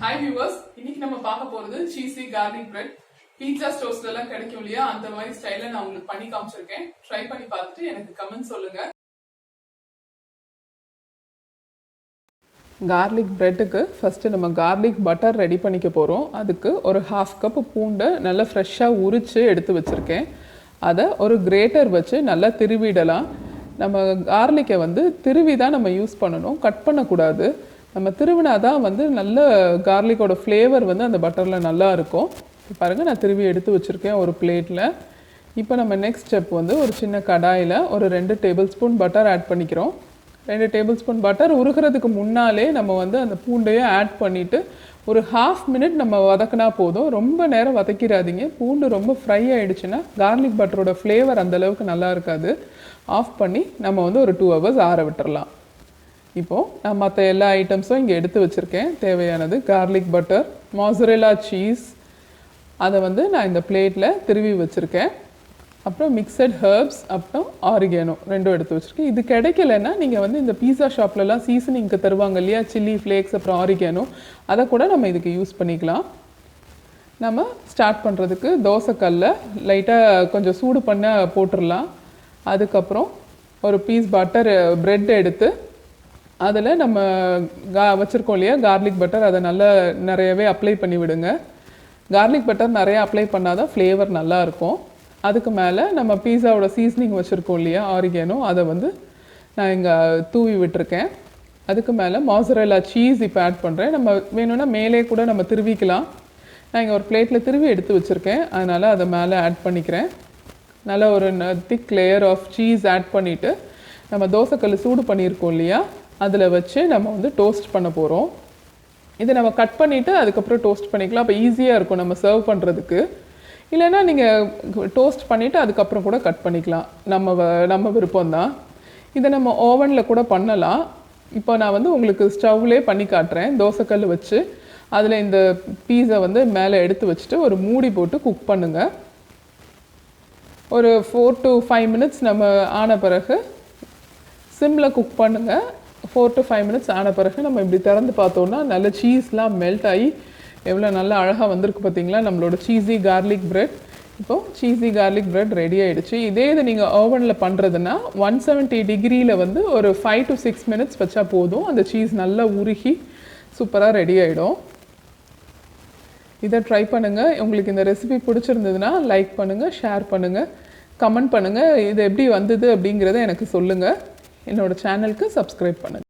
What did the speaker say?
Hi viewers, இன்னைக்கு நம்ம பார்க்க போறது cheesy garlic bread. Pizza stores எல்லாம் கிடைக்கும் இல்லையா, அந்த மாதிரி ஸ்டைல்ல நான் உங்களுக்கு பண்ணி காமிச்சிருக்கேன். ட்ரை பண்ணி பார்த்துட்டு எனக்கு கமெண்ட் சொல்லுங்க. garlic breadக்கு ஃபர்ஸ்ட் நம்ம garlic butter ரெடி பண்ணிக்க போறோம். அதுக்கு ஒரு 1/2 கப் பூண்டை நல்லா ஃப்ரெஷ்ஷா உரிச்சு எடுத்து வச்சிருக்கேன். அதை ஒரு கிரேட்டர் வச்சு நல்லா திருவிடலாம். நம்ம garlic வந்து திருவி தான் நம்ம யூஸ் பண்ணணும், கட் பண்ணக்கூடாது. நம்ம திருவினா தான் வந்து நல்ல garlicோட ஃப்ளேவர் வந்து அந்த பட்டரில் நல்லா இருக்கும். பாருங்கள், நான் திருவி எடுத்து வச்சுருக்கேன் ஒரு பிளேட்டில். இப்போ நம்ம நெக்ஸ்ட் ஸ்டெப் வந்து ஒரு சின்ன கடாயில் ஒரு 2 டேபிள் ஸ்பூன் பட்டர் ஆட் பண்ணிக்கிறோம். 2 டேபிள் ஸ்பூன் பட்டர் உருகிறதுக்கு முன்னாலே நம்ம வந்து அந்த பூண்டையும் ஆட் பண்ணிவிட்டு ஒரு 1/2 மினிட் நம்ம வதக்கினா போதும். ரொம்ப நேரம் வதக்கிடாதீங்க. பூண்டு ரொம்ப ஃப்ரை ஆகிடுச்சுன்னா garlic பட்டரோட ஃப்ளேவர் அந்தளவுக்கு நல்லா இருக்காது. ஆஃப் பண்ணி நம்ம வந்து ஒரு 2 ஹவர்ஸ் ஆற விட்டுறலாம். இப்போது நான் மற்ற எல்லா ஐட்டம்ஸும் இங்கே எடுத்து வச்சுருக்கேன். தேவையானது garlic butter, mozzarella cheese, அதை வந்து நான் இந்த பிளேட்டில் திருவி வச்சுருக்கேன். அப்புறம் மிக்சட் ஹர்ப்ஸ், அப்புறம் ஆரிகேனோ ரெண்டும் எடுத்து வச்சுருக்கேன். இது கிடைக்கலன்னா நீங்கள் வந்து இந்த பீஸா ஷாப்லலாம் சீசனிங்க்கு தருவாங்க இல்லையா, சில்லி ஃப்ளேக்ஸ் அப்புறம் ஆரிகேனோ, அதை கூட நம்ம இதுக்கு யூஸ் பண்ணிக்கலாம். நம்ம ஸ்டார்ட் பண்ணுறதுக்கு தோசைக்கல்ல லைட்டாக கொஞ்சம் சூடு பண்ண போட்டுடலாம். அதுக்கப்புறம் ஒரு பீஸ் பட்டர் ப்ரெட் எடுத்து அதில் நம்ம வச்சுருக்கோம் இல்லையா garlic butter, அதை நல்லா நிறையவே அப்ளை பண்ணி விடுங்க. garlic butter நிறையா அப்ளை பண்ணால் தான் ஃப்ளேவர் நல்லாயிருக்கும். அதுக்கு மேலே நம்ம பீஸாவோட சீசனிங் வச்சுருக்கோம் இல்லையா, ஆரிகேனோ, அதை வந்து நான் இங்கே தூவி விட்டுருக்கேன். அதுக்கு மேலே mozzarella cheese இப்போ ஆட் பண்ணுறேன். நம்ம வேணும்னா மேலே கூட நம்ம திருவிக்கலாம். நான் இங்கே ஒரு பிளேட்டில் திருவி எடுத்து வச்சுருக்கேன், அதனால் அதை மேலே ஆட் பண்ணிக்கிறேன். நல்லா ஒரு thick layer of cheese add பண்ணிவிட்டு நம்ம தோசைக்கல் சூடு பண்ணியிருக்கோம் இல்லையா, அதில் வச்சு நம்ம வந்து டோஸ்ட் பண்ண போகிறோம். இதை நம்ம கட் பண்ணிவிட்டு அதுக்கப்புறம் டோஸ்ட் பண்ணிக்கலாம். அப்போ ஈஸியாக இருக்கும் நம்ம சர்வ் பண்ணுறதுக்கு. இல்லைன்னா நீங்கள் டோஸ்ட் பண்ணிவிட்டு அதுக்கப்புறம் கூட கட் பண்ணிக்கலாம், நம்ம விருப்பம்தான். இதை நம்ம ஓவனில் கூட பண்ணலாம். இப்போ நான் வந்து உங்களுக்கு ஸ்டவ்லேயே பண்ணி காட்டுறேன். தோசைக்கல் வச்சு அதில் இந்த பீஸை வந்து மேலே எடுத்து வச்சுட்டு ஒரு மூடி போட்டு குக் பண்ணுங்கள். ஒரு 4 to 5 மினிட்ஸ் நம்ம ஆன பிறகு சிம்மில் குக் பண்ணுங்கள். 4 to 5 மினிட்ஸ் ஆன பிறகு நம்ம இப்படி திறந்து பார்த்தோன்னா நல்ல சீஸ்லாம் மெல்ட் ஆகி எவ்வளோ நல்லா அழகாக வந்திருக்கு பார்த்தீங்களா நம்மளோட சீஸி garlic bread. இப்போது சீஸி garlic bread ரெடி ஆகிடுச்சு. இதே இது நீங்கள் ஓவனில் பண்ணுறதுன்னா 170 டிகிரியில் வந்து ஒரு 5 to 6 மினிட்ஸ் வச்சா போதும். அந்த சீஸ் நல்லா உருகி சூப்பராக ரெடி ஆகிடும். இதை ட்ரை பண்ணுங்கள். உங்களுக்கு இந்த ரெசிபி பிடிச்சிருந்ததுன்னா லைக் பண்ணுங்கள், ஷேர் பண்ணுங்கள், கமெண்ட் பண்ணுங்கள். இது எப்படி வந்தது அப்படிங்கிறத எனக்கு சொல்லுங்கள். என்னோடய சேனலுக்கு சப்ஸ்கிரைப் பண்ணுங்கள்.